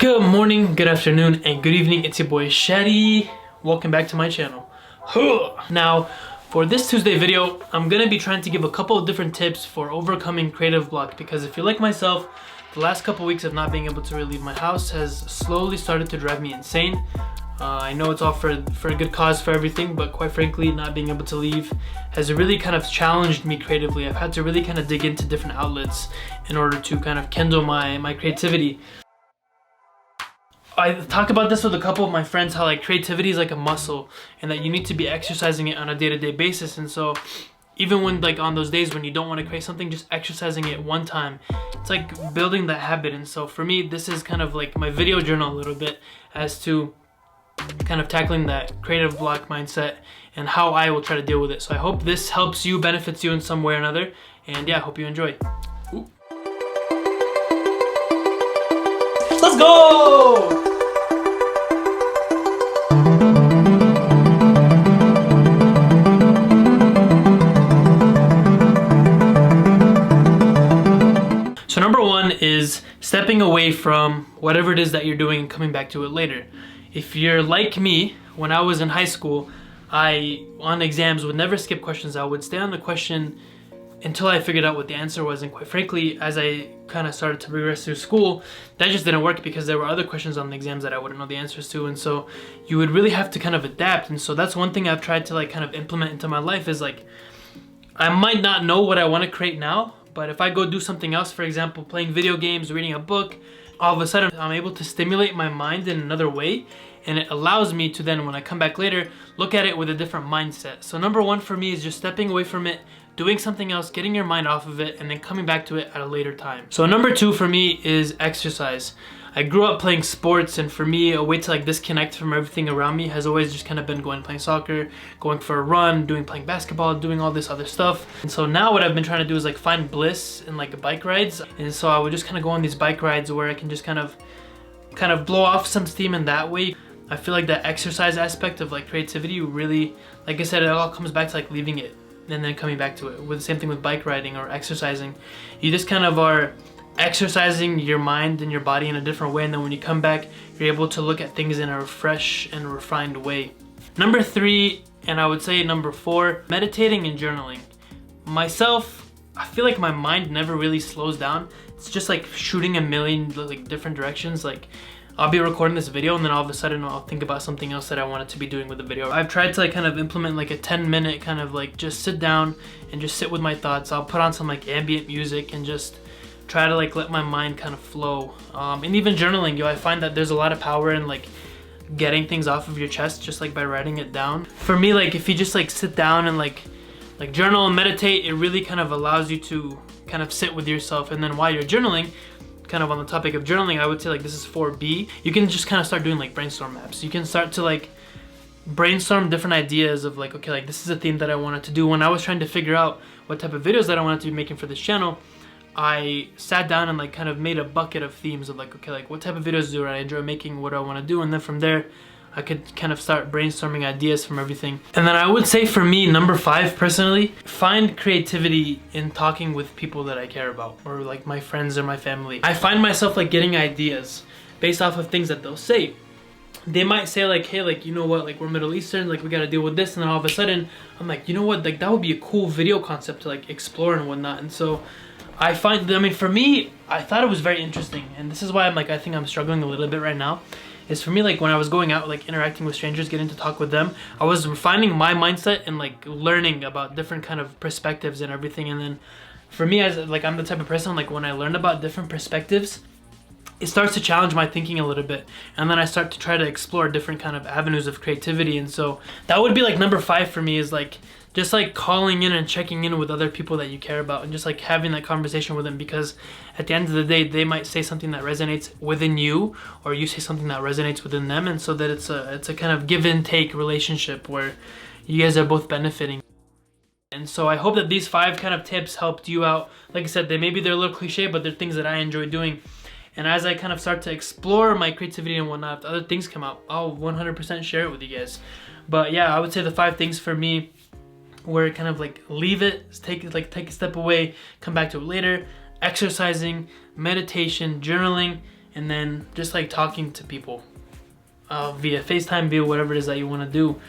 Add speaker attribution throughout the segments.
Speaker 1: Good morning, good afternoon, and good evening. It's your boy Shadiii. Welcome back to my channel. Now, for this Tuesday video, I'm gonna be trying to give a couple of different tips for overcoming creative block, because if you're like myself, the last couple weeks of not being able to really leave my house has slowly started to drive me insane. I know it's all for a good cause for everything, but quite frankly, not being able to leave has really kind of challenged me creatively. I've had to really kind of dig into different outlets in order to kind of kindle my creativity. I talk about this with a couple of my friends, how like creativity is like a muscle and that you need to be exercising it on a day-to-day basis. And so even when like on those days when you don't want to create something, just exercising it one time, it's like building that habit. And so for me, this is kind of like my video journal a little bit as to kind of tackling that creative block mindset and how I will try to deal with it. So I hope this helps you, benefits you in some way or another. And yeah, I hope you enjoy. Ooh. Let's go! So number one is stepping away from whatever it is that you're doing and coming back to it later. If you're like me, when I was in high school, on exams would never skip questions. I would stay on the question until I figured out what the answer was. And quite frankly, as I kind of started to progress through school, that just didn't work because there were other questions on the exams that I wouldn't know the answers to. And so you would really have to kind of adapt. And so that's one thing I've tried to like kind of implement into my life is like, I might not know what I want to create now, but if I go do something else, for example, playing video games, reading a book, all of a sudden I'm able to stimulate my mind in another way. And it allows me to then, when I come back later, look at it with a different mindset. So number one for me is just stepping away from it, doing something else, getting your mind off of it, and then coming back to it at a later time. So number two for me is exercise. I grew up playing sports, and for me, a way to like disconnect from everything around me has always just kind of been going playing soccer, going for a run, playing basketball, doing all this other stuff. And so now what I've been trying to do is like find bliss in like bike rides. And so I would just kind of go on these bike rides where I can just kind of blow off some steam in that way. I feel like that exercise aspect of like creativity really, like I said, it all comes back to like leaving it and then coming back to it. With the same thing with bike riding or exercising, you just kind of are exercising your mind and your body in a different way, and then when you come back, you're able to look at things in a fresh and refined way. Number three, and I would say number four, meditating and journaling. Myself, I feel like my mind never really slows down. It's just like shooting a million like different directions. Like I'll be recording this video and then all of a sudden I'll think about something else that I wanted to be doing with the video. I've tried to like kind of implement like a 10-minute kind of like just sit down and just sit with my thoughts. I'll put on some like ambient music and just try to like let my mind kind of flow. And even journaling, I find that there's a lot of power in like getting things off of your chest just like by writing it down. For me, like if you just like sit down and like journal and meditate, it really kind of allows you to kind of sit with yourself. And then while you're journaling, kind of on the topic of journaling, I would say like this is 4B. You can just kind of start doing like brainstorm maps. You can start to like brainstorm different ideas of like, okay, like this is a theme that I wanted to do. When I was trying to figure out what type of videos that I wanted to be making for this channel, I sat down and like kind of made a bucket of themes of like, okay, like what type of videos do I enjoy making, what do I want to do, and then from there I could kind of start brainstorming ideas from everything. And then I would say for me, number five personally, find creativity in talking with people that I care about, or like my friends or my family. I find myself like getting ideas based off of things that they'll say. They might say like, hey, like, you know what, like we're Middle Eastern, like we gotta deal with this, and then all of a sudden I'm like, you know what, like that would be a cool video concept to like explore and whatnot. And so I find, I mean, for me, I thought it was very interesting, and this is why I'm like, I think I'm struggling a little bit right now, is for me, like when I was going out, like interacting with strangers, getting to talk with them, I was refining my mindset and like learning about different kind of perspectives and everything. And then for me, as like I'm the type of person, like when I learn about different perspectives, it starts to challenge my thinking a little bit, and then I start to try to explore different kind of avenues of creativity. And so that would be like number five for me, is like just like calling in and checking in with other people that you care about and just like having that conversation with them, because at the end of the day, they might say something that resonates within you, or you say something that resonates within them, and so that it's a kind of give and take relationship where you guys are both benefiting. And so I hope that these five kind of tips helped you out. Like I said, they're a little cliche, but they're things that I enjoy doing. And as I kind of start to explore my creativity and whatnot, if other things come out, I'll 100% share it with you guys. But yeah, I would say the five things for me were kind of like leave it, take a step away, come back to it later, exercising, meditation, journaling, and then just like talking to people via FaceTime, via whatever it is that you want to do.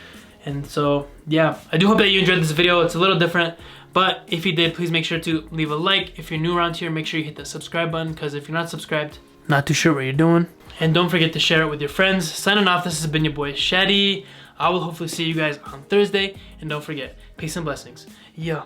Speaker 1: And so yeah, I do hope that you enjoyed this video. It's a little different, but if you did, please make sure to leave a like. If you're new around here, make sure you hit the subscribe button, because if you're not subscribed, not too sure what you're doing. And don't forget to share it with your friends. Signing off, this has been your boy Shadiii. I will hopefully see you guys on Thursday, and don't forget, peace and blessings. Yeah.